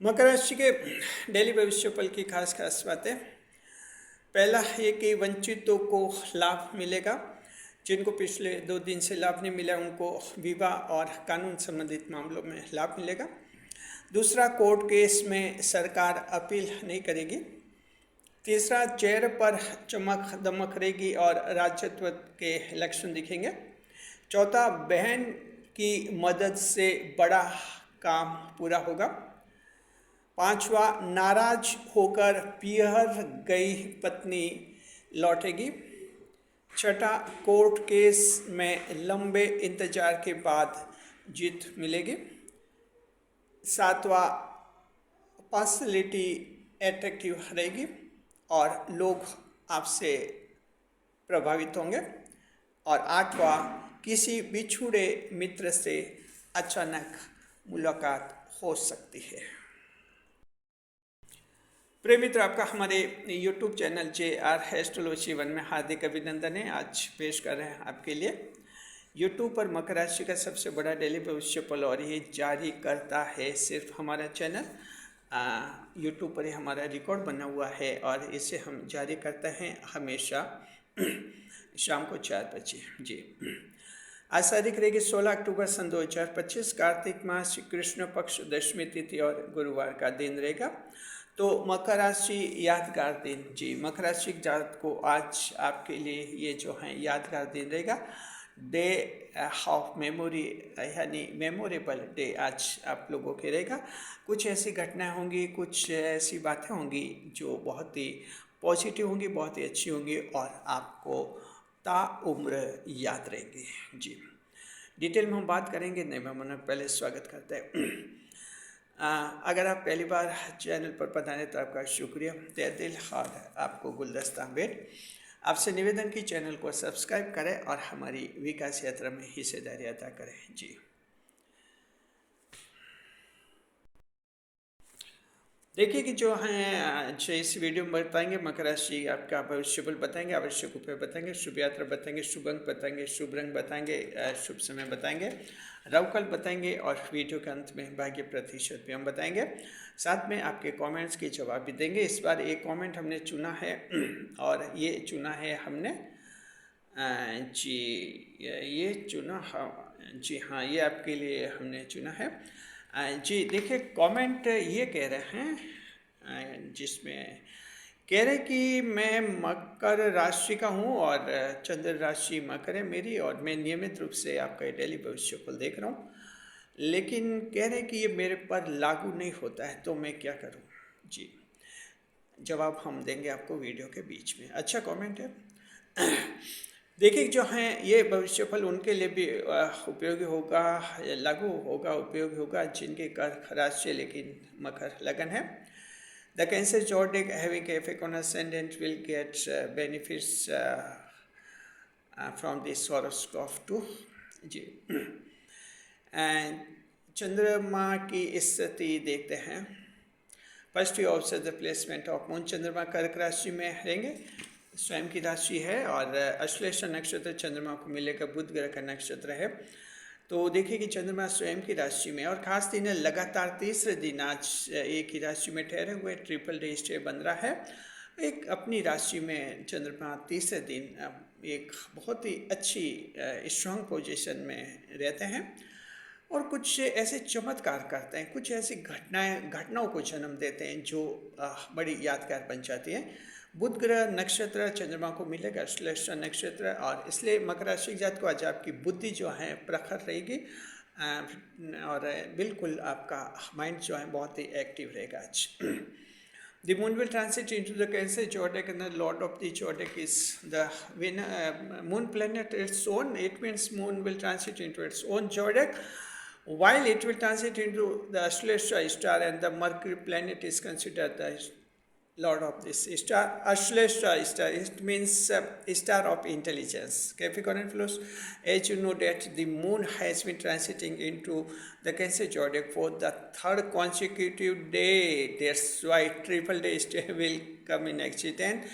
मकर राशि के डेली भविष्यफल की खास खास बातें। पहला ये कि वंचितों को लाभ मिलेगा। जिनको पिछले 2 दिन से लाभ नहीं मिला उनको विवाह और कानून संबंधित मामलों में लाभ मिलेगा। दूसरा, कोर्ट केस में सरकार अपील नहीं करेगी। तीसरा, चेहरे पर चमक दमक रहेगी और राज्यत्व के लक्षण दिखेंगे। चौथा, बहन की मदद से बड़ा काम पूरा होगा। पांचवा, नाराज होकर पियर गई पत्नी लौटेगी। छठा, कोर्ट केस में लंबे इंतजार के बाद जीत मिलेगी। सातवां, पर्सनैलिटी एट्रैक्टिव रहेगी और लोग आपसे प्रभावित होंगे। और आठवां, किसी बिछुड़े मित्र से अचानक मुलाकात हो सकती है। प्रिय मित्र, आपका हमारे YouTube चैनल JR एस्ट्रोलॉजी 1 में हार्दिक अभिनंदन है। आज पेश कर रहे हैं आपके लिए YouTube पर मकर राशि का सबसे बड़ा डेली भविष्यफल, और ये जारी करता है सिर्फ हमारा चैनल। YouTube पर ही हमारा रिकॉर्ड बना हुआ है और इसे हम जारी करते हैं हमेशा शाम को 4 बजे। जी, आज तारीख रहेगी 16 अक्टूबर सन 2025, कार्तिक मास, कृष्ण पक्ष, दशमी तिथि और गुरुवार का दिन रहेगा। तो मकर राशि यादगार दिन। जी, मकर राशि जातक को आज आपके लिए ये जो है यादगार दिन रहेगा। डे ऑफ मेमोरी, यानी मेमोरेबल डे आज आप लोगों के रहेगा। कुछ ऐसी घटनाएं होंगी, कुछ ऐसी बातें होंगी जो बहुत ही पॉजिटिव होंगी, बहुत ही अच्छी होंगी और आपको ताउम्र याद रहेंगी। जी, डिटेल में हम बात करेंगे। नए मेहमानों का पहले स्वागत करते हैं। अगर आप पहली बार चैनल पर पधारे तो आपका शुक्रिया, तहे दिल, और आपको गुलदस्ता भेंट। आपसे निवेदन की चैनल को सब्सक्राइब करें और हमारी विकास यात्रा में हिस्सेदारी अदा करें। जी, देखिए कि जो हैं इस वीडियो में बताएंगे मकर राशि आपका भविष्यफल बताएंगे, आवश्यक उपाय बताएंगे, शुभ यात्रा बताएंगे, शुभ अंक बताएंगे, शुभ रंग बताएंगे, शुभ समय बताएंगे, राहुकाल बताएंगे और वीडियो के अंत में भाग्य प्रतिशत भी हम बताएंगे। साथ में आपके कमेंट्स के जवाब भी देंगे। इस बार एक कमेंट हमने चुना है और ये चुना है हमने जी, ये चुना, जी हाँ, ये आपके लिए हमने चुना है। जी, देखिए कमेंट ये कह रहे हैं, जिसमें कह रहे कि मैं मकर राशि का हूँ और चंद्र राशि मकर है मेरी, और मैं नियमित रूप से आपका ये डेली भविष्यफल देख रहा हूँ, लेकिन कह रहे कि ये मेरे पर लागू नहीं होता है, तो मैं क्या करूँ। जी, जवाब हम देंगे आपको वीडियो के बीच में। अच्छा कमेंट है। देखिए जो हैं ये भविष्यफल उनके लिए भी उपयोगी होगा, लागू होगा, उपयोगी होगा जिनके कर्क राशि लेकिन मकर लगन है। The Cancer zodiac having a Capricorn ascendant will get benefits from this horoscope too. जी, एंड चंद्रमा की स्थिति देखते हैं। First you observe the placement of moon. चंद्रमा कर्क राशि में रहेंगे, स्वयं की राशि है, और अश्लेषा नक्षत्र चंद्रमा को मिलेगा, बुध ग्रह का नक्षत्र है। तो देखिए कि चंद्रमा स्वयं की राशि में, और खास दिन है लगातार तीसरे दिन आज एक ही राशि में ठहरे हुए ट्रिपल डे स्टे बन रहा है। एक अपनी राशि में चंद्रमा तीसरे दिन एक बहुत ही अच्छी स्ट्रॉन्ग पोजीशन में रहते हैं और कुछ ऐसे चमत्कार करते हैं, कुछ ऐसी घटनाओं को जन्म देते हैं जो बड़ी यादगार बन जाती है। बुध ग्रह नक्षत्र चंद्रमा को मिलेगा, श्लेषा नक्षत्र, और इसलिए मकर राशि जात को आज आपकी बुद्धि जो है प्रखर रहेगी और बिल्कुल आपका माइंड जो है बहुत ही एक्टिव रहेगा आज। The moon will transit into the Cancer zodiac, and the lord of the zodiac is the moon planet its own. It means moon will transit into its own zodiac, while it will transit into the Ashlesha star, and the Mercury planet is considered the lord of this star. Ashlesha star, it means star of intelligence. Capricorn flows, as you know that the moon has been transiting into the Cancer zodiac for the third consecutive day. That's why triple day stay will come in accident.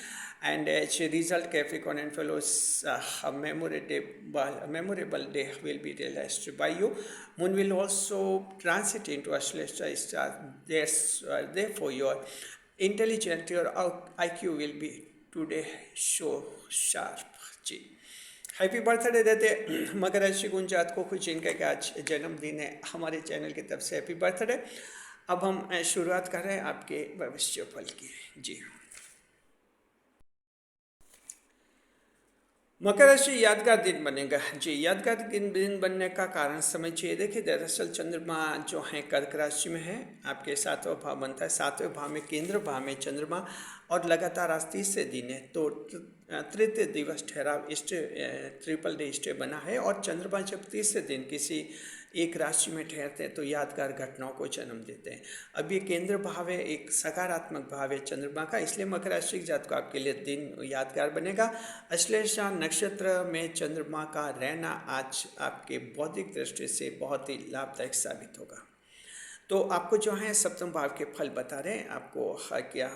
And as a result, Capricorn and fellows, a memorable day will be realized by you. Moon will also transit into a celestial star. Therefore, your intelligence, your IQ will be today so sharp. जी, happy birthday देते मकर राशि को उन जातकों को जिनका कि आज जन्मदिन है। हमारे चैनल की तरफ से हैप्पी बर्थडे। अब हम शुरुआत कर रहे हैं आपके भविष्य फल की। जी, मकर राशि यादगार दिन बनेगा। जी, यादगार दिन बनने का कारण समझिए। देखिए, दरअसल चंद्रमा जो है कर्क राशि में है, आपके 7वां भाव बनता है। 7वें भाव में केंद्र भाव में चंद्रमा और लगातार आज 30 दिन है, तो तृतीय दिवस ठहराव ट्रिपल डे स्टे बना है। और चंद्रमा जब 30 दिन किसी एक राशि में ठहरते हैं तो यादगार घटनाओं को जन्म देते हैं। अब ये केंद्र भाव है, एक सकारात्मक भाव है चंद्रमा का, इसलिए मकर राशि के जातक को आपके लिए दिन यादगार बनेगा। अश्लेषा नक्षत्र में चंद्रमा का रहना आज आपके बौद्धिक दृष्टि से बहुत ही लाभदायक साबित होगा। तो आपको जो है सप्तम भाव के फल बता रहे हैं, आपको क्या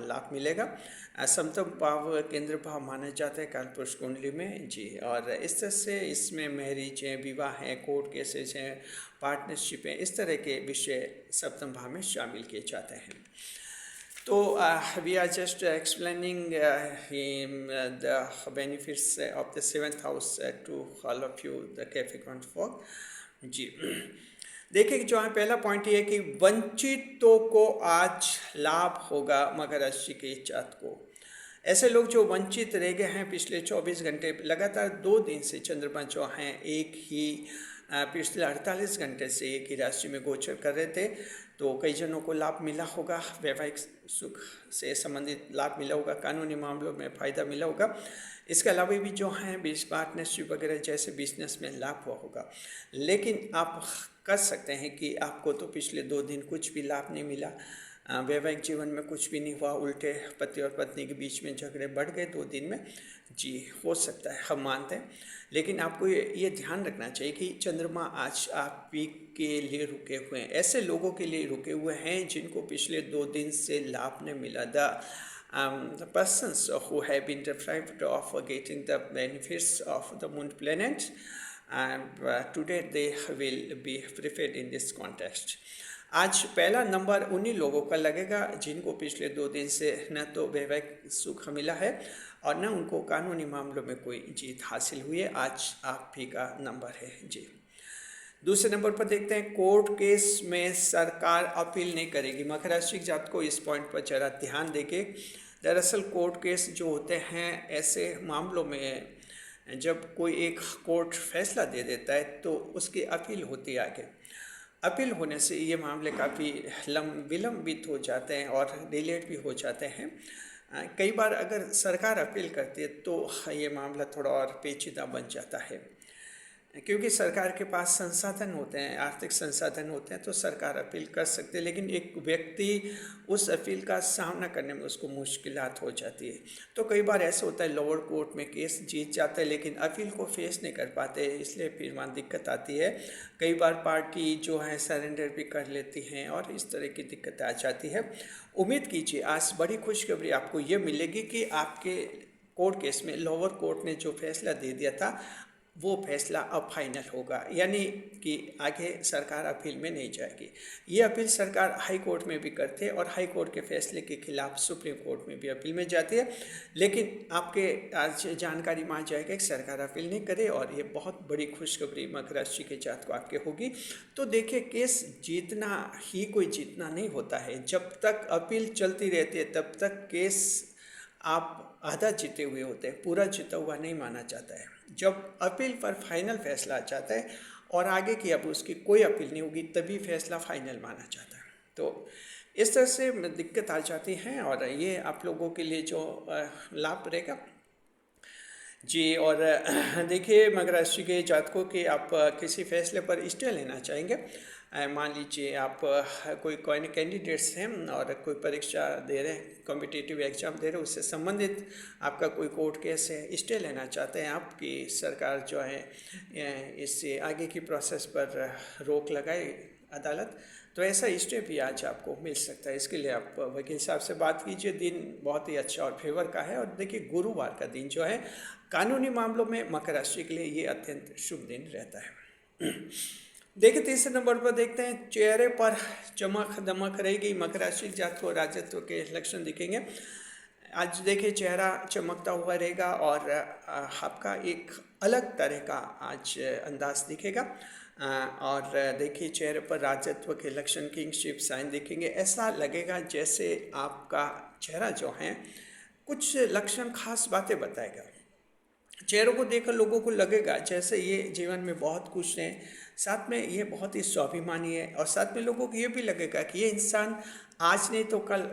लाभ मिलेगा। सप्तम भाव केंद्र भाव माना जाता है कालपुरुष कुंडली में। जी, और इस तरह से इसमें मैरिज है, विवाह है, कोर्ट केसेस हैं, पार्टनरशिप है, इस तरह के विषय सप्तम भाव में शामिल किए जाते हैं। तो we are just explaining the benefits of the 7th house to all of you the Capricorn for. जी, देखिए जो है पहला पॉइंट ये है कि वंचितों को आज लाभ होगा। मकर राशि के जातक को, ऐसे लोग जो वंचित रह गए हैं पिछले 24 घंटे लगातार 2 दिन से, चंद्रमा जो हैं एक ही पिछले 48 घंटे से एक ही राशि में गोचर कर रहे थे, तो कई जनों को लाभ मिला होगा, वैवाहिक सुख से संबंधित लाभ मिला होगा, कानूनी मामलों में फ़ायदा मिला होगा। इसके अलावा भी जो हैं पार्टनरशिप वगैरह जैसे बिजनेस में लाभ हुआ होगा। लेकिन आप कर सकते हैं कि आपको तो पिछले 2 दिन कुछ भी लाभ नहीं मिला, वैवाहिक जीवन में कुछ भी नहीं हुआ, उल्टे पति और पत्नी के बीच में झगड़े बढ़ गए 2 दिन में। जी, हो सकता है, हम मानते हैं। लेकिन आपको ये ध्यान रखना चाहिए कि चंद्रमा आज आप के लिए रुके हुए हैं, ऐसे लोगों के लिए रुके हुए हैं जिनको पिछले 2 दिन से लाभ नहीं मिला। The persons who have been deprived of getting the benefits of the moon planet, and today they will be prepared in this context. आज पहला नंबर उन्हीं लोगों का लगेगा जिनको पिछले 2 दिन से न तो वैवाहिक सुख मिला है और न उनको कानूनी मामलों में कोई जीत हासिल हुई है। आज आप ही का नंबर है। जी, दूसरे नंबर पर देखते हैं, कोर्ट केस में सरकार अपील नहीं करेगी। मकर राशि के जातक को इस पॉइंट पर जरा ध्यान देके, दरअसल कोर्ट केस जो होते हैं ऐसे मामलों में जब कोई एक कोर्ट फैसला दे देता है तो उसकी अपील होती है आगे। अपील होने से ये मामले काफ़ी विलंबित हो जाते हैं और डिलेड भी हो जाते हैं। कई बार अगर सरकार अपील करती है तो ये मामला थोड़ा और पेचीदा बन जाता है, क्योंकि सरकार के पास संसाधन होते हैं, आर्थिक संसाधन होते हैं, तो सरकार अपील कर सकते हैं। लेकिन एक व्यक्ति उस अपील का सामना करने में उसको मुश्किलात हो जाती है। तो कई बार ऐसा होता है लोअर कोर्ट में केस जीत जाता है लेकिन अपील को फेस नहीं कर पाते, इसलिए फिर वहाँ दिक्कत आती है। कई बार पार्टी जो है सरेंडर भी कर लेती हैं और इस तरह की दिक्कत आ जाती है। उम्मीद कीजिए आज बड़ी खुशखबरी आपको ये मिलेगी कि आपके कोर्ट केस में लोअर कोर्ट ने जो फैसला दे दिया था वो फैसला अब फाइनल होगा, यानी कि आगे सरकार अपील में नहीं जाएगी। ये अपील सरकार हाई कोर्ट में भी करती है और हाई कोर्ट के फैसले के खिलाफ सुप्रीम कोर्ट में भी अपील में जाती है। लेकिन आपके आज जानकारी में आ जाएगा कि सरकार अपील नहीं करे और ये बहुत बड़ी खुशखबरी मकर राशि के जातक को आपके होगी। तो देखिए, केस जीतना ही कोई जीतना नहीं होता है। जब तक अपील चलती रहती है तब तक केस आप आधा जीते हुए होते हैं, पूरा जीता हुआ नहीं माना जाता है। जब अपील पर फाइनल फैसला आ जाता है और आगे की अब उसकी कोई अपील नहीं होगी तभी फैसला फाइनल माना जाता है। तो इस तरह से दिक्कत आ जाती है और ये आप लोगों के लिए जो लाभ रहेगा। जी, और देखिए मकर राशि के जातकों के आप किसी फैसले पर स्टे लेना चाहेंगे। मान लीजिए आप कोई कैंडिडेट्स हैं और कोई परीक्षा दे रहे हैं, कॉम्पिटिटिव एग्जाम दे रहे हैं, उससे संबंधित आपका कोई कोर्ट केस है, स्टे लेना चाहते हैं आप कि सरकार जो है इससे आगे की प्रोसेस पर रोक लगाए, अदालत, तो ऐसा स्टे भी आज आपको मिल सकता है। इसके लिए आप वकील साहब से बात कीजिए। दिन बहुत ही अच्छा और फेवर का है। और देखिए गुरुवार का दिन जो है कानूनी मामलों में मकर राशि के लिए ये अत्यंत शुभ दिन रहता है। देखिए तीसरे नंबर पर देखते हैं, चेहरे पर चमक दमक रहेगी। मकर राशि जात को राजत्व के लक्षण दिखेंगे। आज देखिए चेहरा चमकता हुआ रहेगा और आपका एक अलग तरह का आज अंदाज दिखेगा। और देखिए चेहरे पर राजत्व के लक्षण, किंगशिप साइन दिखेंगे। ऐसा लगेगा जैसे आपका चेहरा जो है कुछ लक्षण खास बातें बताएगा। चेहरों को देखकर लोगों को लगेगा जैसे ये जीवन में बहुत खुश हैं, साथ में ये बहुत ही स्वाभिमानी है, और साथ में लोगों को ये भी लगेगा कि ये इंसान आज नहीं तो कल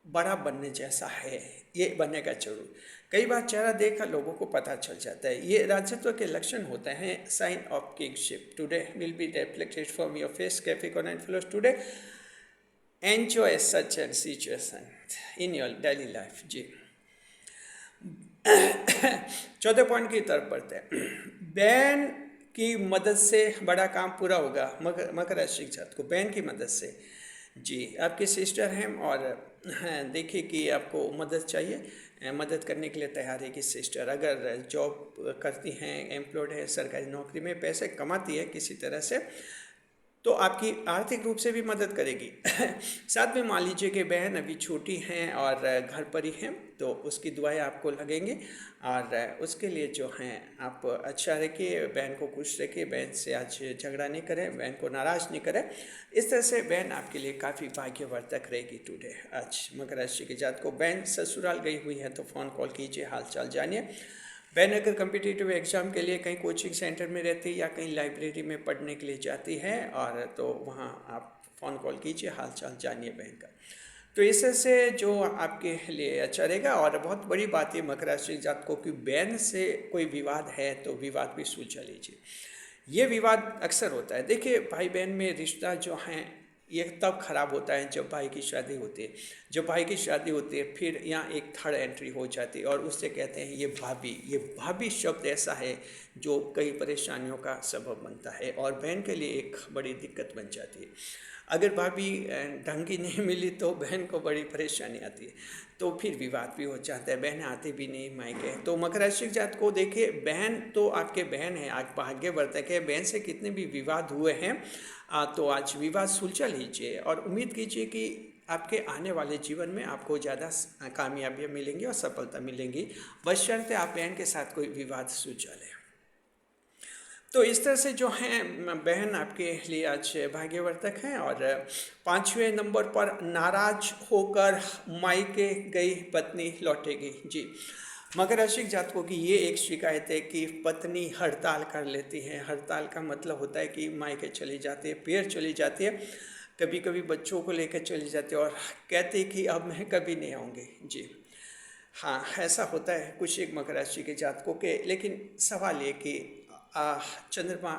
बड़ा बनने जैसा है, ये बनेगा जरूर। कई बार चेहरा देखकर लोगों को पता चल जाता है। ये राजत्व के लक्षण होते हैं, sign of kingship. Today will be reflected from your face, Capricorn and fellows today. Enjoy such an situation in your daily life. जी 14 पॉइंट की तरफ बढ़ते हैं। बहन की मदद से बड़ा काम पूरा होगा। मकर राशि जात को बहन की मदद से, जी आपके सिस्टर हैं और देखिए कि आपको मदद चाहिए, मदद करने के लिए तैयार है कि सिस्टर। अगर जॉब करती हैं, एम्प्लॉयड है, सरकारी नौकरी में पैसे कमाती है किसी तरह से, तो आपकी आर्थिक रूप से भी मदद करेगी। साथ में मान लीजिए कि बहन अभी छोटी हैं और घर पर ही हैं, तो उसकी दुआएं आपको लगेंगी। और उसके लिए जो हैं आप अच्छा रखिए, बहन को खुश रखिए, बहन से आज झगड़ा नहीं करें, बहन को नाराज़ नहीं करें। इस तरह से बहन आपके लिए काफ़ी भाग्यवर्धक रहेगी टुडे। आज मकर राशि के जात को बहन ससुराल गई हुई है तो फ़ोन कॉल कीजिए, हाल चाल जानिए। बहन अगर कम्पिटिटिव एग्ज़ाम के लिए कहीं कोचिंग सेंटर में रहती है या कहीं लाइब्रेरी में पढ़ने के लिए जाती है, और तो वहाँ आप फ़ोन कॉल कीजिए, हाल चाल जानिए बहन का। तो इससे जो आपके लिए अच्छा रहेगा। और बहुत बड़ी बात है मकर राशि जात को कि बहन से कोई विवाद है तो विवाद भी सुलझा लीजिए। ये विवाद अक्सर होता है। देखिए भाई बहन में रिश्ता जो हैं ये तब खराब होता है जब भाई की शादी होती है। जब भाई की शादी होती है फिर यहाँ एक थर्ड एंट्री हो जाती है और उससे कहते हैं ये भाभी। ये भाभी शब्द ऐसा है जो कई परेशानियों का सबब बनता है और बहन के लिए एक बड़ी दिक्कत बन जाती है। अगर भाभी ढंग की नहीं मिली तो बहन को बड़ी परेशानी आती है, तो फिर विवाद भी हो जाता है, बहनें आती भी नहीं मायके। तो मकर राशि जात को देखिए, बहन तो आपके बहन है, आज भाग्यवर्धक है। बहन से कितने भी विवाद हुए हैं तो आज विवाद सुलझा लीजिए और उम्मीद कीजिए कि आपके आने वाले जीवन में आपको ज़्यादा कामयाबियाँ मिलेंगी और सफलता मिलेंगी, बशर्ते आप बहन के साथ कोई विवाद सुलझा लें। तो इस तरह से जो हैं बहन आपके लिए आज भाग्यवर्धक हैं। और 5वें नंबर पर नाराज होकर मायके गई पत्नी लौटेगी। जी मकर राशि जातकों की ये एक शिकायत है कि पत्नी हड़ताल कर लेती है। हड़ताल का मतलब होता है कि मायके चली जाती है, पेर चली जाती है, कभी कभी बच्चों को लेकर चली जाती है और कहती कि अब मैं कभी नहीं आऊँगी। जी हाँ, ऐसा होता है कुछ एक मकर राशि के जातकों के। लेकिन सवाल ये कि चंद्रमा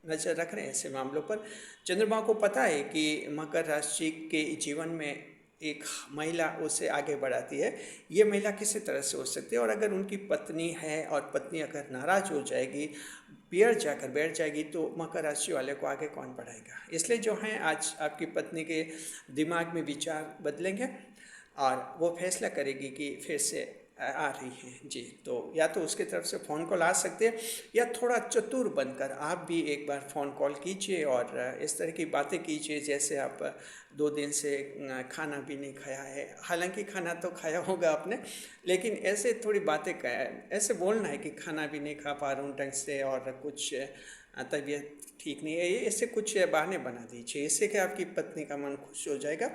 नज़र रख रहे हैं ऐसे मामलों पर। चंद्रमा को पता है कि मकर राशि के जीवन में एक महिला उसे आगे बढ़ाती है। ये महिला किसी तरह से हो सकती है, और अगर उनकी पत्नी है और पत्नी अगर नाराज़ हो जाएगी, पियर जाकर बैठ जाएगी, तो मकर राशि वाले को आगे कौन बढ़ाएगा। इसलिए जो है आज आपकी पत्नी के दिमाग में विचार बदलेंगे और वो फैसला करेगी कि फिर से आ रही है। जी तो या तो उसकी तरफ से फ़ोन कॉल आ सकते हैं, या थोड़ा चतुर बनकर आप भी एक बार फ़ोन कॉल कीजिए और इस तरह की बातें कीजिए जैसे आप 2 दिन से खाना भी नहीं खाया है। हालांकि खाना तो खाया होगा आपने, लेकिन ऐसे थोड़ी बातें ऐसे बोलना है कि खाना भी नहीं खा पा रहा हूँ ढंग से और कुछ तबीयत ठीक नहीं है। ये ऐसे कुछ बहाने बना दीजिए, इससे कि आपकी पत्नी का मन खुश हो जाएगा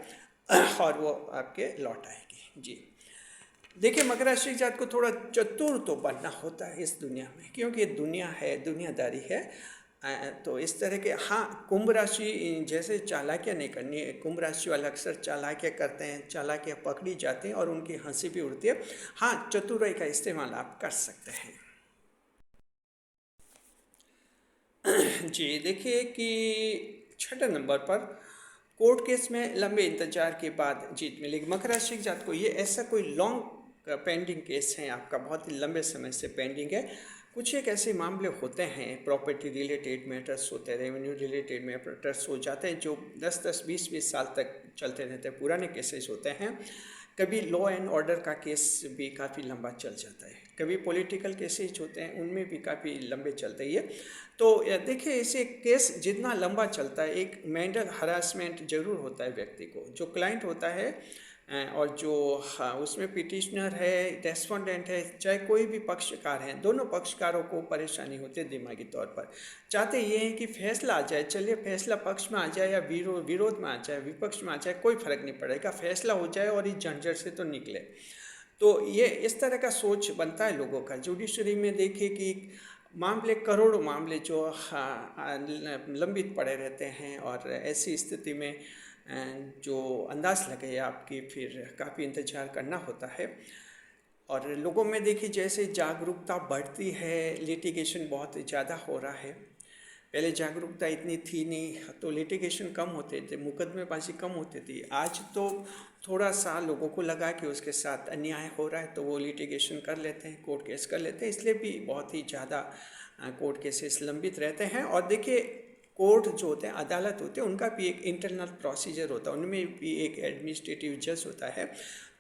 और वो आपके लौट आएगी। जी देखिए मकर राशि जात को थोड़ा चतुर तो बनना होता है इस दुनिया में, क्योंकि ये दुनिया है, दुनियादारी है। तो इस तरह के हाँ, कुंभ राशि जैसे चालाकियाँ नहीं करनी है। कुंभ राशि वाले अक्सर चालाकियाँ करते हैं, चालाकियाँ पकड़ी जाती हैं और उनकी हंसी भी उड़ती है। हाँ, चतुराई का इस्तेमाल आप कर सकते हैं। जी देखिए कि 6 नंबर पर कोर्ट केस में लंबे इंतजार के बाद जीत मिलेगी। मकर राशि जात को ये ऐसा कोई लॉन्ग पेंडिंग केस है आपका, बहुत ही लंबे समय से पेंडिंग है, कुछ एक ऐसे मामले होते हैं, प्रॉपर्टी रिलेटेड मैटर्स होते हैं, रेवेन्यू रिलेटेड मैटर्स हो जाते हैं जो 10-10, 20-20 साल तक चलते रहते हैं, पुराने केसेस होते हैं। कभी लॉ एंड ऑर्डर का केस भी काफ़ी लंबा चल जाता है, कभी पॉलिटिकल केसेस होते हैं उनमें भी काफ़ी लंबे चलते हैं। तो देखिए, ऐसे केस जितना लंबा चलता है, एक मेंटल हरासमेंट जरूर होता है व्यक्ति को। जो क्लाइंट होता है और जो उसमें पिटिशनर है, रेस्पोंडेंट है, चाहे कोई भी पक्षकार हैं, दोनों पक्षकारों को परेशानी होती है दिमागी तौर पर। चाहते ये हैं कि फैसला आ जाए, चलिए फैसला पक्ष में आ जाए या विरोध में आ जाए, विपक्ष में आ जाए, कोई फर्क नहीं पड़ेगा, फैसला हो जाए और इस झंझट से तो निकले। तो ये इस तरह का सोच बनता है लोगों का। जुडिशरी में देखिए कि मामले, करोड़ों मामले जो लंबित पड़े रहते हैं, और ऐसी स्थिति में जो अंदाज लगे आपकी, फिर काफ़ी इंतजार करना होता है। और लोगों में देखिए जैसे जागरूकता बढ़ती है, लिटिगेशन बहुत ज़्यादा हो रहा है। पहले जागरूकता इतनी थी नहीं, तो लिटिगेशन कम होते थे, मुकदमेबाजी कम होती थी। आज तो थोड़ा सा लोगों को लगा कि उसके साथ अन्याय हो रहा है तो वो लिटिगेशन कर लेते हैं, कोर्ट केस कर लेते हैं, इसलिए भी बहुत ही ज़्यादा कोर्ट केसेस लंबित रहते हैं। और देखिए, कोर्ट जो होते हैं, अदालत होते हैं, उनका भी एक इंटरनल प्रोसीजर होता है, उनमें भी एक एडमिनिस्ट्रेटिव जज होता है,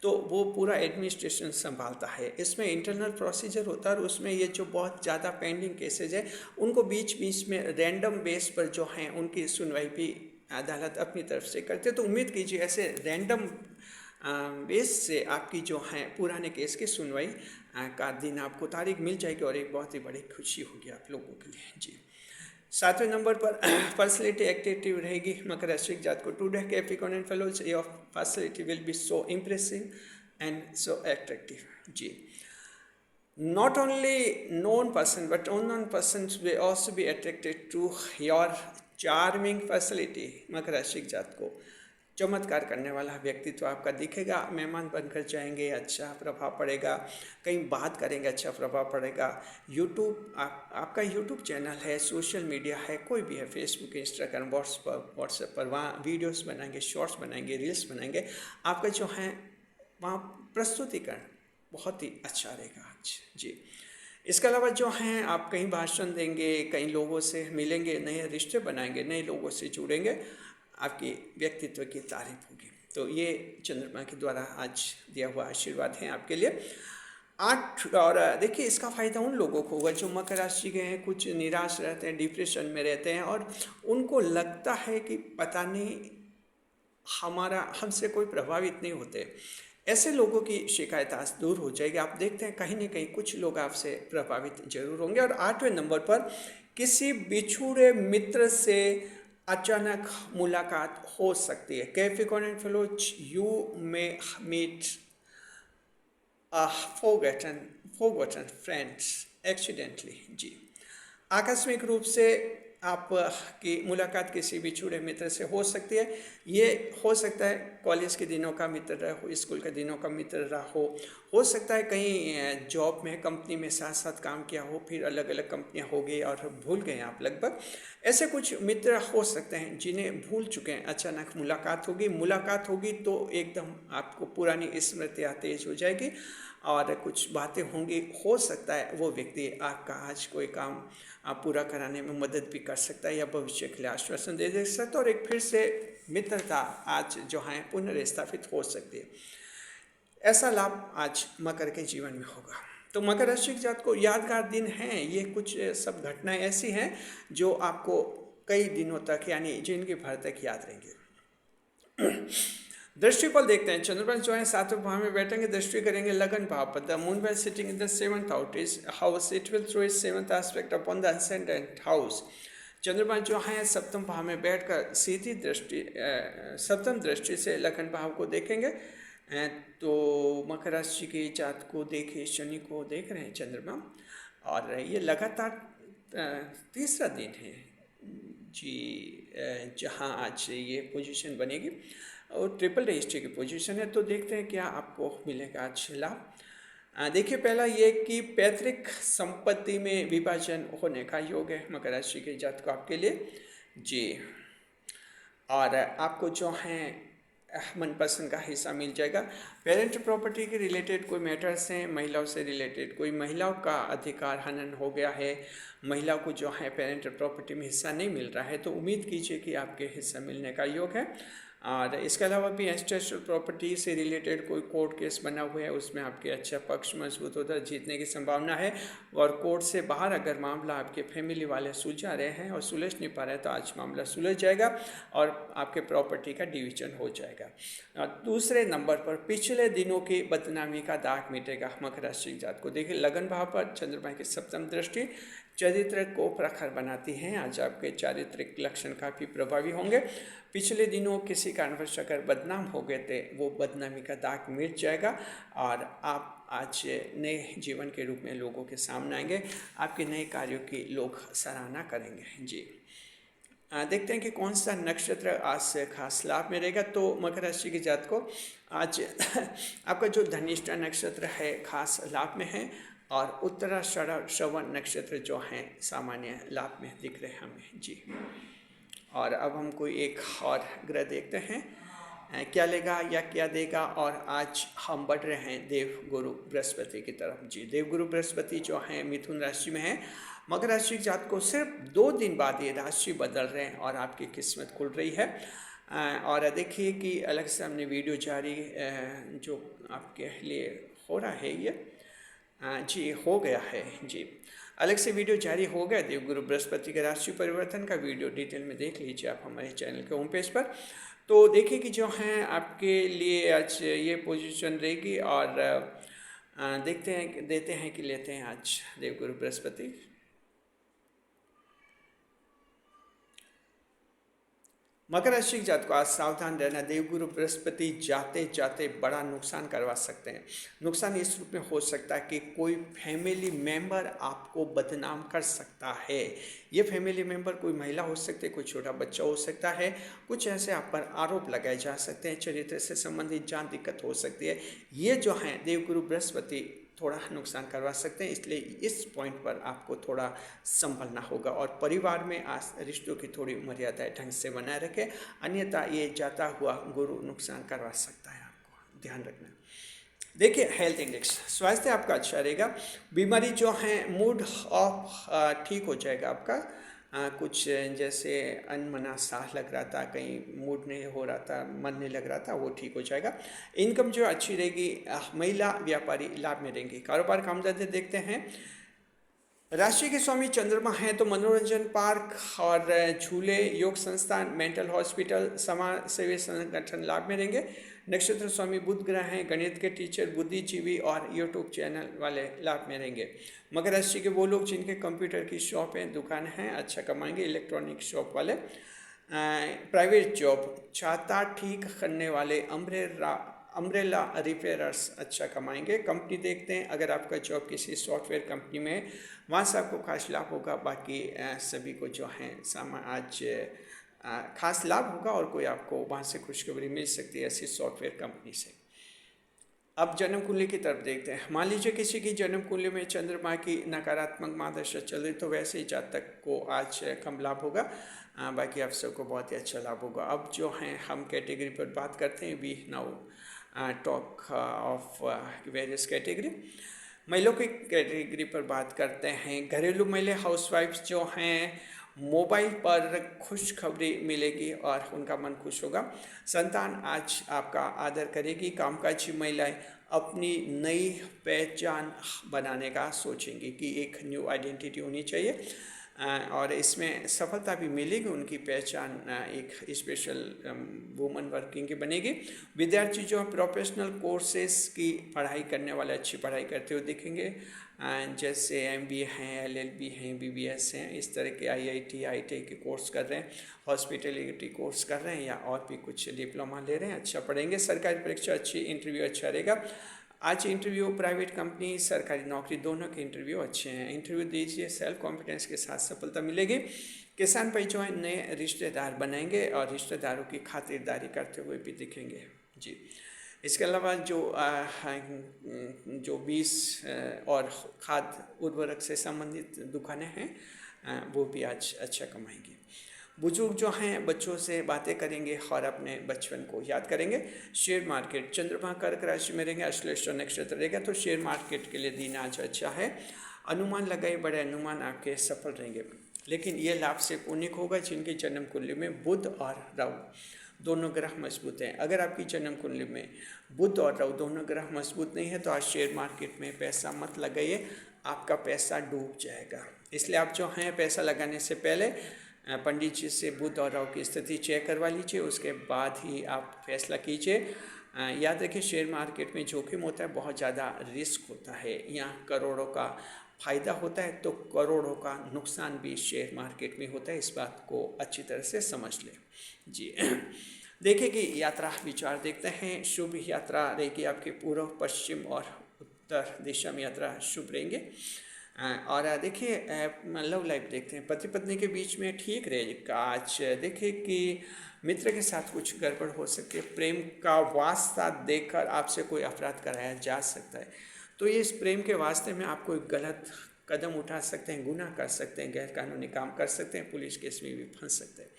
तो वो पूरा एडमिनिस्ट्रेशन संभालता है। इसमें इंटरनल प्रोसीजर होता है और उसमें ये जो बहुत ज़्यादा पेंडिंग केसेज है उनको बीच बीच में रैंडम बेस पर जो हैं उनकी सुनवाई भी अदालत अपनी तरफ से करते हैं। तो उम्मीद कीजिए ऐसे रैंडम बेस से आपकी जो है पुराने केस की सुनवाई का दिन आपको तारीख मिल जाएगी और एक बहुत ही बड़ी खुशी होगी आप लोगों के लिए। जी, 7वें नंबर पर पर्सनैलिटी एक्टिव रहेगी मकर राशि जात को। Today Capricorn and fellows, your personality will be so impressive and so attractive. जी, not only known person but unknown persons will also be attracted to your charming personality। मकर राशि जात को चमत्कार करने वाला व्यक्तित्व आपका दिखेगा, मेहमान बनकर जाएंगे, अच्छा प्रभाव पड़ेगा, कहीं बात करेंगे, अच्छा प्रभाव पड़ेगा। यूट्यूब, आपका यूट्यूब चैनल है, सोशल मीडिया है, कोई भी है, फेसबुक, इंस्टाग्राम, व्हाट्सएप पर वहाँ वीडियोस बनाएंगे, शॉर्ट्स बनाएंगे, रील्स बनाएंगे, आपका जो है वहाँ प्रस्तुतिकरण बहुत ही अच्छा रहेगा आज। जी, इसके अलावा जो हैं आप कहीं भाषण देंगे, कई लोगों से मिलेंगे, नए रिश्ते बनाएंगे, नए लोगों से जुड़ेंगे, आपके व्यक्तित्व की तारीफ होगी। तो ये चंद्रमा के द्वारा आज दिया हुआ आशीर्वाद है आपके लिए। 8 और देखिए, इसका फ़ायदा उन लोगों को होगा जो मकर राशि के हैं, कुछ निराश रहते हैं, डिप्रेशन में रहते हैं और उनको लगता है कि पता नहीं हमसे कोई प्रभावित नहीं होते। ऐसे लोगों की शिकायत आज दूर हो जाएगी। आप देखते हैं कहीं ना कहीं कुछ लोग आपसे प्रभावित जरूर होंगे। और 8वें नंबर पर किसी बिछुड़े मित्र से अचानक मुलाकात हो सकती है। Capricorn and fellows, you may meet forgotten friends accidentally. जी, आकस्मिक रूप से आपकी मुलाकात किसी बिछुड़े मित्र से हो सकती है। ये हो सकता है कॉलेज के दिनों का मित्र रहा हो, स्कूल के दिनों का मित्र रहा हो सकता है कहीं जॉब में, कंपनी में साथ साथ काम किया हो, फिर अलग अलग कंपनियां हो गई और भूल गए आप लगभग। ऐसे कुछ मित्र हो सकते हैं जिन्हें भूल चुके हैं, अचानक मुलाकात होगी तो एकदम आपको पुरानी स्मृतियाँ तेज हो जाएगी और कुछ बातें होंगी। हो सकता है वो व्यक्ति आपका आज कोई काम आप पूरा कराने में मदद भी कर सकता है या भविष्य के लिए आश्वासन दे सकता है और एक फिर से मित्रता आज जो है पुनर्स्थापित हो सकती है। ऐसा लाभ आज मकर के जीवन में होगा। तो मकर राशि जात को यादगार दिन हैं। ये कुछ सब घटनाएं ऐसी हैं जो आपको कई दिनों तक यानी जिंदगी भर तक याद रहेंगे। दृष्टिफल देखते हैं। चंद्रमा जो है 7वें भाव में बैठेंगे, दृष्टि करेंगे लगन भाव पर। The moon well sitting in the 7th house, it will throw its 7th aspect upon the ascendant house. चंद्रमा जो है 7वें भाव में बैठकर सीधी दृष्टि, 7वीं दृष्टि से लगन भाव को देखेंगे। तो मकर राशि के जात को देखे, शनि को देख रहे हैं चंद्रमा, और ये लगातार तीसरा दिन है जी जहाँ आज ये पोजीशन बनेगी और ट्रिपल रजिस्ट्री की पोजीशन है। तो देखते हैं क्या आपको मिलेगा आज लाभ। देखिए, पहला ये कि पैतृक संपत्ति में विभाजन होने का योग है मकर राशि के जात को आपके लिए। जी, और आपको जो है मनपसंद का हिस्सा मिल जाएगा। पेरेंट प्रॉपर्टी के रिलेटेड कोई मैटर्स हैं, महिलाओं से रिलेटेड कोई महिलाओं का अधिकार हनन हो गया है, महिलाओं को जो है पेरेंट प्रॉपर्टी में हिस्सा नहीं मिल रहा है, तो उम्मीद कीजिए कि आपके हिस्सा मिलने का योग है। और इसके अलावा भी एंसेस्ट्रल प्रॉपर्टी से रिलेटेड कोई कोर्ट केस बना हुआ है, उसमें आपके अच्छा पक्ष मजबूत होता है, जीतने की संभावना है। और कोर्ट से बाहर अगर मामला आपके फैमिली वाले सुलझा रहे हैं और सुलझ नहीं पा रहे तो आज मामला सुलझ जाएगा और आपके प्रॉपर्टी का डिवीजन हो जाएगा। और दूसरे नंबर पर पिछले दिनों की बदनामी का दाग मिटेगा मकर राशि जात को। देखिए लगन भाव पर चंद्रमा की सप्तम दृष्टि चरित्र को प्रखर बनाती हैं। आज आपके चारित्रिक लक्षण काफ़ी प्रभावी होंगे। पिछले दिनों किसी कारणवश अगर बदनाम हो गए थे, वो बदनामी का दाग मिट जाएगा और आप आज नए जीवन के रूप में लोगों के सामने आएंगे। आपके नए कार्यों की लोग सराहना करेंगे। जी देखते हैं कि कौन सा नक्षत्र आज से खास लाभ में रहेगा। तो मकर राशि की जात को आज आपका जो धनिष्ठा नक्षत्र है खास लाभ में है और उत्तराषाढ़ श्रवण नक्षत्र जो हैं सामान्य लाभ में दिख रहे हैं हमें। जी और अब हम कोई एक और ग्रह देखते हैं क्या लेगा या क्या देगा। और आज हम बढ़ रहे हैं देव गुरु बृहस्पति की तरफ। जी देव गुरु बृहस्पति जो हैं मिथुन राशि में है। मकर राशि की जात को सिर्फ 2 दिन बाद ये राशि बदल रहे हैं और आपकी किस्मत खुल रही है। और देखिए कि अलग से हमने वीडियो जारी जो आपके लिए हो रहा है ये जी हो गया है। जी अलग से वीडियो जारी हो गया देवगुरु बृहस्पति के राशि परिवर्तन का वीडियो डिटेल में देख लीजिए आप हमारे चैनल के होम पेज पर। तो देखिए कि जो हैं आपके लिए आज ये पोजीशन रहेगी और देते हैं कि लेते हैं आज देवगुरु बृहस्पति। मकर राशि की जात को आज सावधान रहना। देवगुरु बृहस्पति जाते जाते बड़ा नुकसान करवा सकते हैं। नुकसान इस रूप में हो सकता है कि कोई फैमिली मेंबर आपको बदनाम कर सकता है। ये फैमिली मेंबर कोई महिला हो सकती है, कोई छोटा बच्चा हो सकता है। कुछ ऐसे आप पर आरोप लगाए जा सकते हैं, चरित्र से संबंधित जान दिक्कत हो सकती है। ये जो हैं देवगुरु बृहस्पति थोड़ा नुकसान करवा सकते हैं, इसलिए इस पॉइंट पर आपको थोड़ा संभलना होगा और परिवार में रिश्तों की थोड़ी मर्यादाएं ढंग से बनाए रखें, अन्यथा ये जाता हुआ गुरु नुकसान करवा सकता है। आपको ध्यान रखना। देखिए हेल्थ इंडेक्स स्वास्थ्य आपका अच्छा रहेगा। बीमारी जो है मूड ऑफ ठीक हो जाएगा आपका। कुछ जैसे अनमना सा लग रहा था, कहीं मूड नहीं हो रहा था, मन नहीं लग रहा था, वो ठीक हो जाएगा। इनकम जो अच्छी रहेगी। महिला व्यापारी लाभ में रहेंगे। कारोबार कामधंधे देखते हैं। राशि के स्वामी चंद्रमा हैं तो मनोरंजन पार्क और झूले, योग संस्थान, मेंटल हॉस्पिटल, समाज सेवी संगठन लाभ में रहेंगे। नक्षत्र स्वामी बुध ग्रह हैं। गणित के टीचर, बुद्धिजीवी और यूट्यूब चैनल वाले लाभ में रहेंगे। मकर राशि के वो लोग जिनके कंप्यूटर की शॉप है, दुकान है, अच्छा कमाएंगे। इलेक्ट्रॉनिक शॉप वाले, प्राइवेट जॉब, छाता ठीक करने वाले, अम्ब्रेला रिपेयरर्स अच्छा कमाएंगे। कंपनी देखते हैं, अगर आपका जॉब किसी सॉफ्टवेयर कंपनी में है वहाँ से आपको खास लाभ होगा। बाकी सभी को जो है आज खास लाभ होगा और कोई आपको वहाँ से खुशखबरी मिल सकती है ऐसी सॉफ्टवेयर कंपनी से। अब जन्म कुंडली की तरफ देखते हैं। मान लीजिए किसी की जन्म कुंडली में चंद्रमा की नकारात्मक महादशा चल रही तो वैसे ही जातक को आज कम लाभ होगा। बाकी आप सबको बहुत ही अच्छा लाभ होगा। अब जो हैं हम कैटेगरी पर बात करते हैं। We now talk of various category. महिलाओं की कैटेगरी पर बात करते हैं। घरेलू महिला हाउसवाइफ्स जो हैं मोबाइल पर खुशखबरी मिलेगी और उनका मन खुश होगा। संतान आज आपका आदर करेगी। कामकाजी महिलाएं अपनी नई पहचान बनाने का सोचेंगी कि एक न्यू आइडेंटिटी होनी चाहिए और इसमें सफलता भी मिलेगी। उनकी पहचान एक स्पेशल वुमन वर्किंग की बनेगी। विद्यार्थी जो प्रोफेशनल कोर्सेस की पढ़ाई करने वाले अच्छी पढ़ाई करते हुए दिखेंगे, जैसे MBA हैं, LLB हैं, BBS हैं, इस तरह के IIT IIT के कोर्स कर रहे हैं, हॉस्पिटलिटी कोर्स कर रहे हैं या और भी कुछ डिप्लोमा ले रहे हैं, अच्छा पढ़ेंगे। सरकारी परीक्षा अच्छी, इंटरव्यू अच्छा रहेगा। आज इंटरव्यू प्राइवेट कंपनी, सरकारी नौकरी दोनों के इंटरव्यू अच्छे हैं। इंटरव्यू दीजिए, सेल्फ कॉन्फिडेंस के साथ सफलता मिलेगी। किसान भाई जो है नए रिश्तेदार बनाएंगे और रिश्तेदारों की खातिरदारी करते हुए भी दिखेंगे। जी इसके अलावा जो बीज और खाद उर्वरक से संबंधित दुकानें हैं वो भी आज अच्छा कमाएंगी। बुजुर्ग जो हैं बच्चों से बातें करेंगे और अपने बचपन को याद करेंगे। शेयर मार्केट, चंद्रमा कर्क राशि में रहेंगे, अश्लेषा नक्षत्र रहेगा, तो शेयर मार्केट के लिए दिन आज अच्छा है। अनुमान लगाए, बड़े अनुमान आपके सफल रहेंगे। लेकिन ये लाभ सिर्फ उन्हीं को होगा जिनकी जन्म कुंडली में बुध और राहु दोनों ग्रह मजबूत हैं। अगर आपकी जन्म कुंडली में बुध और राहु दोनों ग्रह मजबूत नहीं है तो आज शेयर मार्केट में पैसा मत लगाइए, आपका पैसा डूब जाएगा। इसलिए आप जो हैं पैसा लगाने से पहले पंडित जी से बुध और राहु की स्थिति चेक करवा लीजिए, उसके बाद ही आप फैसला कीजिए। याद रखिए शेयर मार्केट में जोखिम होता है, बहुत ज़्यादा रिस्क होता है। यहाँ करोड़ों का फ़ायदा होता है तो करोड़ों का नुकसान भी शेयर मार्केट में होता है, इस बात को अच्छी तरह से समझ लें जी। देखिए कि यात्रा विचार देखते हैं। शुभ यात्रा रहेगी आपके पूर्व, पश्चिम और उत्तर दिशा में यात्रा शुभ रहेंगे। और देखिए लव लाइफ देखते हैं, पति पत्नी के बीच में ठीक रहेगा आज। देखिए कि मित्र के साथ कुछ गड़बड़ हो सकती है, प्रेम का वास्ता देकर आपसे कोई अपराध कराया जा सकता है, तो ये इस प्रेम के वास्ते में आप कोई गलत कदम उठा सकते हैं, गुनाह कर सकते हैं, गैर कानूनी काम कर सकते हैं, पुलिस केस में भी फंस सकते हैं।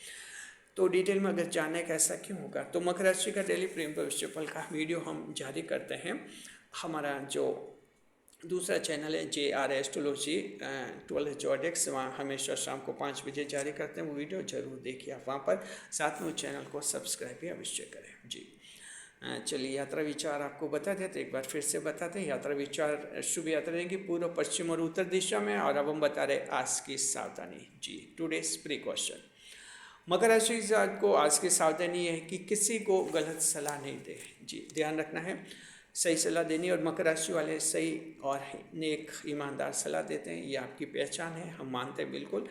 तो डिटेल में अगर जानने का ऐसा क्यों होगा, तो मकर राशि का डेली प्रेम भविष्य फल का वीडियो हम जारी करते हैं। हमारा जो दूसरा चैनल है JR एस्ट्रोलॉजी 12 जोडेक्स, वहाँ हमेशा शाम को 5 बजे जारी करते हैं, वो वीडियो जरूर देखिए आप वहाँ पर। साथ में उस चैनल को सब्सक्राइब भी अवश्य करें जी। चलिए यात्रा विचार आपको बता देते, एक बार फिर से बताते हैं। यात्रा विचार शुभ यात्रा रहेंगी पूर्व, पश्चिम और उत्तर दिशा में। और अब हम बता रहे आज की सावधानी जी, टुडेज प्रिकॉशन। मकर राशि को आज की सावधानी है कि किसी को गलत सलाह नहीं दे जी, ध्यान रखना है, सही सलाह देनी। और मकर राशि वाले सही और नेक ईमानदार सलाह देते हैं, ये आपकी पहचान है, हम मानते हैं बिल्कुल।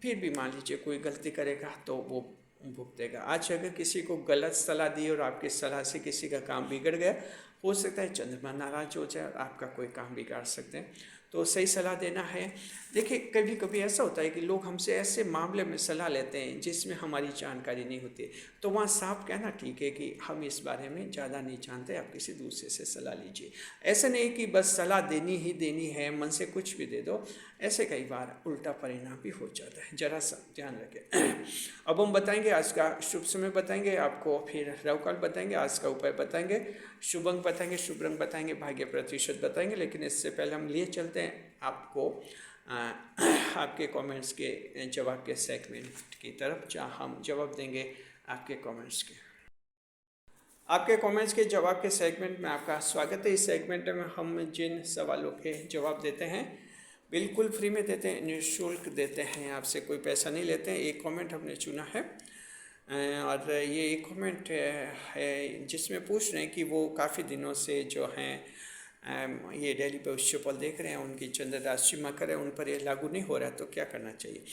फिर भी मान लीजिए कोई गलती करेगा तो वो भुगतेगा। आज अगर किसी को गलत सलाह दी और आपकी सलाह से किसी का काम बिगड़ गया, हो सकता है चंद्रमा नाराज हो जाए और आपका कोई काम बिगाड़ सकते हैं, तो सही सलाह देना है। देखिए कभी कभी ऐसा होता है कि लोग हमसे ऐसे मामले में सलाह लेते हैं जिसमें हमारी जानकारी नहीं होती, तो वहाँ साफ कहना ठीक है कि हम इस बारे में ज़्यादा नहीं जानते, आप किसी दूसरे से सलाह लीजिए। ऐसा नहीं कि बस सलाह देनी ही देनी है, मन से कुछ भी दे दो, ऐसे कई बार उल्टा परिणाम भी हो जाता है, जरा सा ध्यान रखें। अब हम बताएंगे आज का शुभ समय बताएंगे आपको, फिर राहुकाल बताएंगे, आज का उपाय बताएंगे, शुभ अंक बताएंगे, शुभ रंग बताएंगे, भाग्य प्रतिशत बताएंगे। लेकिन इससे पहले हम लिए चलते हैं आपको आपके कमेंट्स के जवाब के सेगमेंट की तरफ, जहाँ हम जवाब देंगे आपके कमेंट्स के। आपके कमेंट्स के जवाब के सेगमेंट में आपका स्वागत है। इस सेगमेंट में हम जिन सवालों के जवाब देते हैं बिल्कुल फ्री में देते हैं, निःशुल्क देते हैं, आपसे कोई पैसा नहीं लेते हैं। एक कमेंट हमने चुना है और ये एक कमेंट है जिसमें पूछ रहे हैं कि वो काफ़ी दिनों से जो हैं ये डेली भविष्य फल देख रहे हैं, उनकी चंद्र राशि मकर है, उन पर ये लागू नहीं हो रहा है, तो क्या करना चाहिए।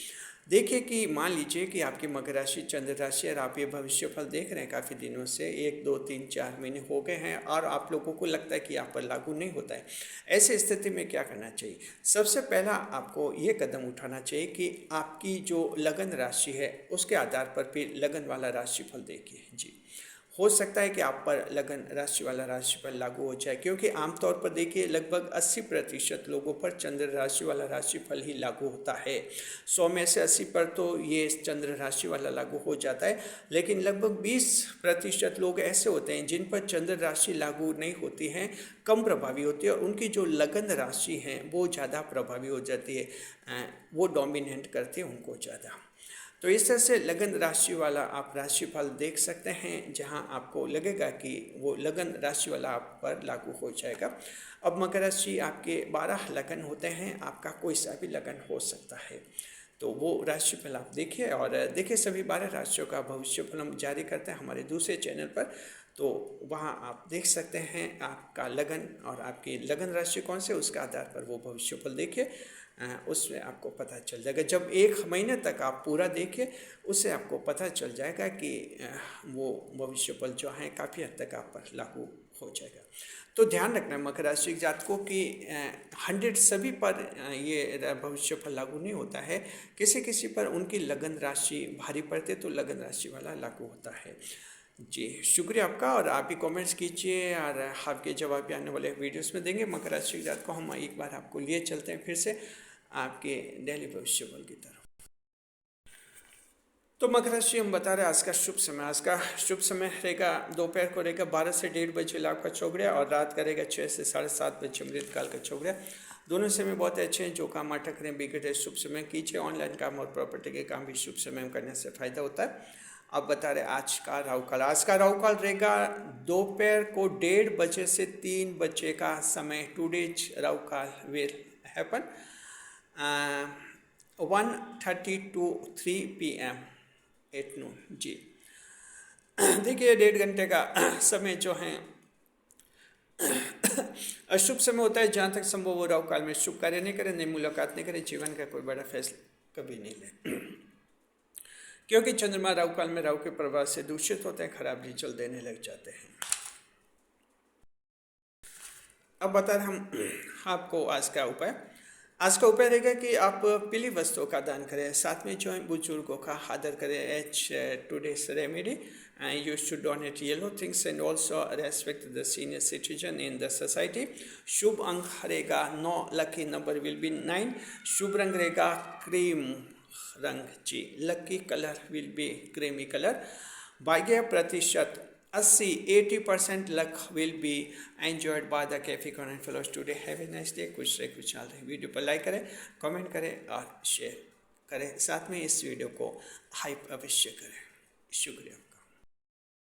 देखिए कि मान लीजिए कि आपकी मकर राशि चंद्र राशि और आप ये भविष्य फल देख रहे हैं काफ़ी दिनों से, 1 2 3 4 महीने हो गए हैं और आप लोगों को लगता है कि आप पर लागू नहीं होता है। ऐसे स्थिति में क्या करना चाहिए, सबसे पहला आपको ये कदम उठाना चाहिए कि आपकी जो लगन राशि है उसके आधार पर फिर लगन वाला राशिफल देखिए जी। हो सकता है कि आप पर लगन राशि वाला राशिफल लागू हो जाए, क्योंकि आमतौर पर देखिए लगभग 80% लोगों पर चंद्र राशि वाला राशिफल ही लागू होता है। 100 में से 80 पर तो ये चंद्र राशि वाला लागू हो जाता है, लेकिन लगभग 20% लोग ऐसे होते हैं जिन पर चंद्र राशि लागू नहीं होती हैं, कम प्रभावी होती है, और उनकी जो लगन राशि हैं वो ज़्यादा प्रभावी हो जाती है, वो डोमिनेट करते हैं उनको ज़्यादा। तो इस तरह से लगन राशि वाला आप राशिफल देख सकते हैं, जहां आपको लगेगा कि वो लगन राशि वाला आप पर लागू हो जाएगा। अब मकर राशि आपके 12 लगन होते हैं, आपका कोई सा भी लगन हो सकता है, तो वो राशिफल आप देखिए। और देखिए सभी 12 राशियों का भविष्यफल हम जारी करते हैं हमारे दूसरे चैनल पर, तो वहाँ आप देख सकते हैं आपका लगन और आपकी लगन राशि कौन से, उसके आधार पर वो भविष्यफल देखिए, उसमें आपको पता चल जाएगा। जब 1 महीने तक आप पूरा देखिए, उससे आपको पता चल जाएगा कि वो भविष्यफल जो है काफ़ी हद तक आप पर लागू हो जाएगा। तो ध्यान रखना मकर राशि जातकों की 100 सभी पर ये भविष्यफल लागू नहीं होता है, किसी किसी पर उनकी लगन राशि भारी पड़ती है तो लगन राशि वाला लागू होता है जी। शुक्रिया आपका, और आप भी कमेंट्स कीजिए और आपके जवाब भी आने वाले वीडियोस में देंगे। मकर राशि जातक को हम एक बार आपको लिए चलते हैं फिर से आपके डेली भविष्यफल की तरफ। तो मकर राशि हम बता रहे हैं आज का शुभ समय। आज का शुभ समय रहेगा दोपहर को रहेगा 12 से 1:30 बजे लाभ का चौगड़िया, और रात का रहेगा 6 से 7:30 बजे अमृतकाल का चौगड़िया। दोनों समय बहुत अच्छे हैं। जो काम अटक रहे हैं बिगड़े शुभ समय कीजिए। ऑनलाइन काम और प्रॉपर्टी के काम भी शुभ समय में करने से फायदा होता है। अब बता रहे आज का राहु काल। आज का राहु काल रहेगा दोपहर को 1:30 बजे से 3 बजे का समय। Today's Rahu kaal will happen 1:30 to 3 PM at noon जी। देखिए 1.5 घंटे का समय जो है अशुभ समय होता है। जहाँ तक संभव हो राहु काल में शुभ कार्य नहीं करें, नई मुलाकात नहीं करें, जीवन का कोई बड़ा फैसला कभी नहीं लें, क्योंकि चंद्रमा राहु काल में राहु के प्रभाव से दूषित होते हैं, खराब रिजल्ट देने लग जाते हैं। अब बता रहे हम आपको आज का उपाय। आज का उपाय रहेगा कि आप पीली वस्तुओं का दान करें, साथ में जो है बुजुर्गों का आदर करें। H today's remedy you should donate yellow things and also respect the senior citizen in the society. शुभ अंक रहेगा 9, लकी नंबर विल बी 9। शुभ रंग रहेगा क्रीम रंग जी। Lucky colour will be creamy colour. भाग्य प्रतिशत 80% luck will be enjoyed by the Capricorn fellows today. Have a nice day. कुछ से कुछ चल रही वीडियो पर लाइक करें, कमेंट करें और शेयर करें। साथ में इस वीडियो को हाइप अवश्य करें। शुक्रिया।